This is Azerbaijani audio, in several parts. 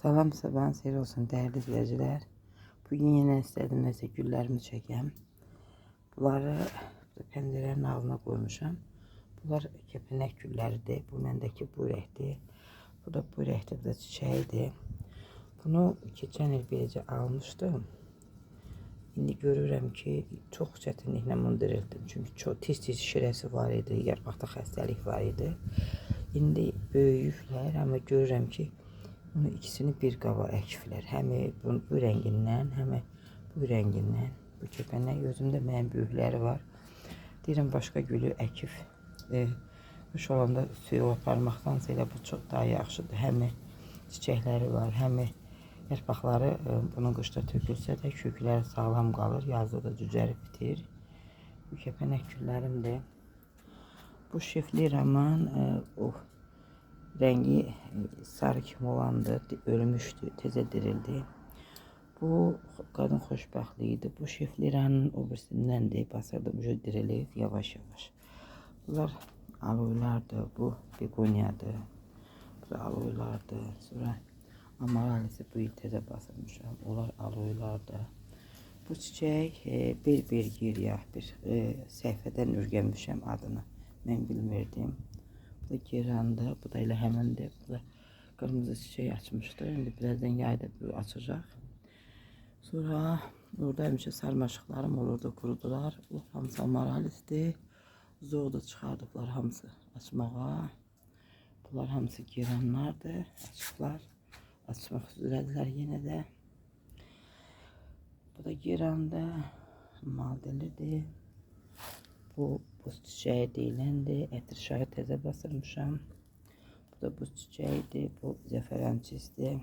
Salam sabahın seyir olsun değerli izleyiciler. Bugün yine istedim neyse güllerimi çekeyim. Bunları pencerenin altına koymuşam. Bunlar kepenek gülleridir. Bu mendeki börəkdir. Bu da börəkdir, bu da çiçeğidir. Bunu geçen il birəcə almışdım. İndi görürəm ki çok çətinliklə bunu dirildim. Çünkü çok tez şirəsi var idi, yarpaqda xəstəlik var idi. İndi böyüyüblər, amma görürəm ki bunu ikisini bir qaba əkiblər. Həm bu rəngindən, həm bu rəngindən. Bu kəpənək özümdə mənim böyükləri var. Deyirəm başqa gülü əkib qış olanda suyu aparmaqdansa elə bu çox daha yaxşıdır. Həm çiçəkləri var, həm yarpaqları bunun qışda tökülsə də kökləri sağlam qalır. Yazda da cücərib bitir. Bu kəpənək güllərimdir. Bu şifliramın rengi sarı kim olandı, ölmüştü, teze dirildi. Bu kadın xoşbəxtliydi. Bu şifliranın o birisindəndir, basırdı, bu dirilib yavaş yavaş. Bunlar aloylardır, bu begoniyadır, bu da aloylardır. Sonra amaralisi bu il teze basırmışam, onlar aloylardır. Bu çiçek bir giriya, bir səhvədən ürgənmişəm adını, mən bilmirdim. Bu da giranda, bu da elə həməndir. Bu da kırmızı çiçek açmışdı. İndi birazdan yayda bu açacaq. Sonra orada həmişə sarmaşıqlarım olurdu, kurudular. Bu hamısı amaralisdir. Zoğda çıxardıblar hamısı açmağa. Bunlar hamısı giranlardır. Açıqlar. Açmaq üzrədirlər yenə də. Bu da giranda maldelidir. Bu buz çiçeği deyiləndir. Ətirşağı təzə basırmışam. Bu da buz çiçeğidir. Bu zəfərançisdir.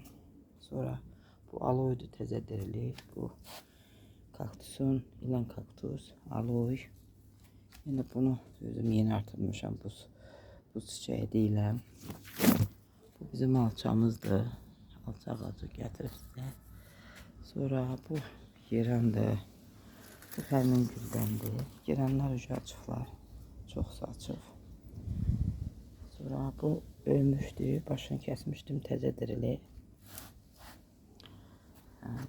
Sonra bu aloydur, təzə dirilir. Bu kaktusun, ilan kaktus, aloy. Yine bunu özüm yeni artırmışam. Buz çiçeği deyilən. Bu bizim alçamızdır. Alça ağacı gətirib sizə. Sonra bu yerandır. Bu həmin güldəndir. Girenler ucu açıqlar. Çox açıq. Sonra bu ölmüşdü. Başını kesmiştim. Təzə dirilir.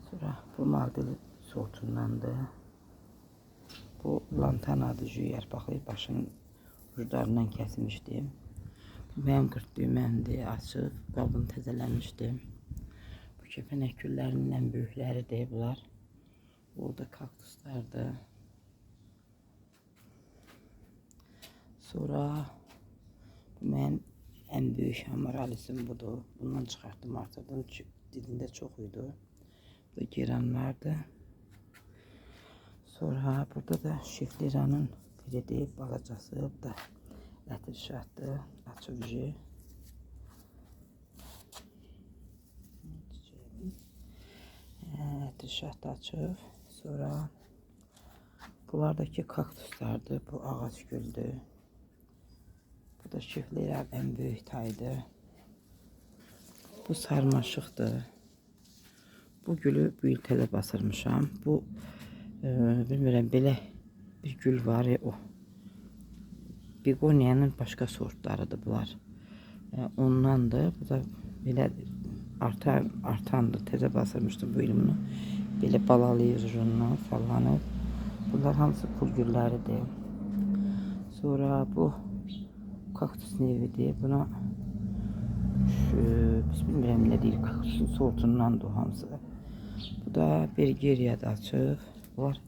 Sonra bu maldili sortundandır. Bu lantanadır. Yarpaqlı başının uclarından kesmişdim. Bu mənim qırk düyməndir. Açıq. Qabını təzələnmişdim. Bu kəpənək güllərinin ən böyükləridir bunlar. Burada kaktuslardır. Sonra bu mənim ən böyük amaralisim budur. Bundan çıxartdım artıq. Bunun dilində çox idi. Bu da giranlardır. Sonra burada da şifliranın biridir, balacası. Bu da ətirşatdır. Açıqcı. Ətirşat açıq. Sonra bunlardaki kaktuslardır. Bu ağaç güldür. Bu da şifliran en büyük taydır. Bu sarmaşıqdır. Bu gülü bu il təzə basırmışam. Bu bilmirəm belə bir gül var ya o. Begoniyanın başqa sortlarıdır bunlar. Ondandır. Bu da belə artandır. Təzə basırmışdım bu il bunu. Belə balalayır ucundan sallanır. Bunlar hamısı pul gülləridir. Sonra bu kaktus nevidir. Buna biz bilmirəm nə deyir, kaktusun sortundandır hamısı. Bu da bergeriya da açıq. Var.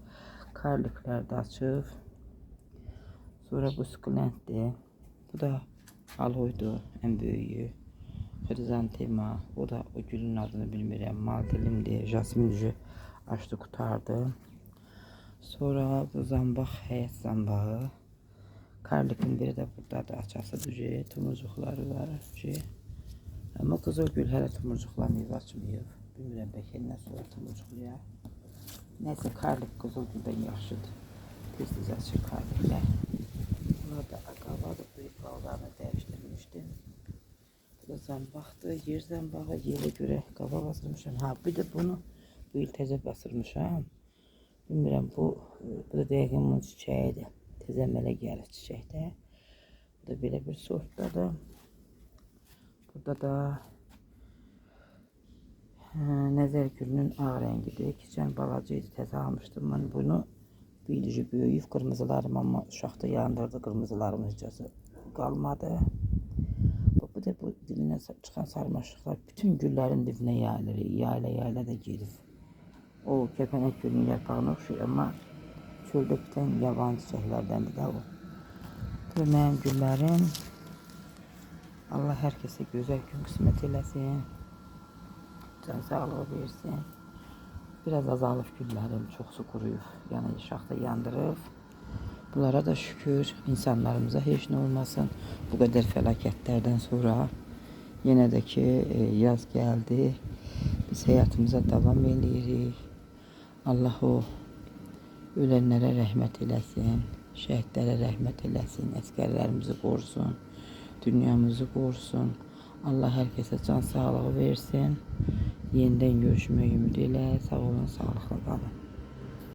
Karlıklar da açıq. Sonra bu sukulentdir. Bu da aloydur, ən böyüyü. Xrizantema. O da o gülün adını bilmirəm. Maldilimdir. Jasmin açdı qutardı. Sonra bu zambaq, həyat zambağı. Karlıkın biri de buradadır. Açasıdır. Tumurcuqları var. Ama qızıl gül hələ tumurcuqlamayıb, açmayıb. Bilmirəm, bəlkə nə sonra tumurcuqlayar. Nəysə, karlık qızıl güldən yaxşıdır. Tez açır karlıklar. Bunlar da qavadır. Böyük qavalarını dəyişdirmişdim. Bu da zambaqdır. Yer zambağı yerə görə qava basırmışam. Ha, bir de bunu bu il təzə basırmışam. Bilmirəm, bu da dəqiqən bunun çiçəyidir. Təzə əmələ gəlir çiçəkdə. Bu da belə bir sortdadır. Burada da Nəzər gülünün ağ rəngidir. Keçən balaca idi, təzə almışdım mən bunu. Büyüdücü böyüyüb qırmızılarım, amma uşaqda yandırdı, qırmızılarımız necəsə qalmadı. Bu da bu dilinə çıxan sarmaşıqlar bütün güllərin dibinə yayılır, yayla da gedir. O kəpənək gülünün yarpağına oxşuyur, amma çöldə bitən yaban çiçəklərdəndir də o. Bu mənim güllərim. Allah hər kəsə gözəl gün qismət eləsin. Can sağlığı versin. Biraz azalıb güllərim, çoxsu quruyub, yəni şaxta yandırıb. Bunlara da şükür, insanlarımıza heç nə olmasın. Bu qədər fəlakətlərdən sonra yenə də ki yaz gəldi. Biz həyatımıza davam edirik. Allah o ölənlərə rəhmət eləsin, şəhidlərə rəhmət eləsin, əsgərlərimizi qorusun, dünyamızı qorusun. Allah hər kəsə can sağlığı versin. Yenidən görüşmək ümidi ilə. Sağ olun, sağlıqla qalın.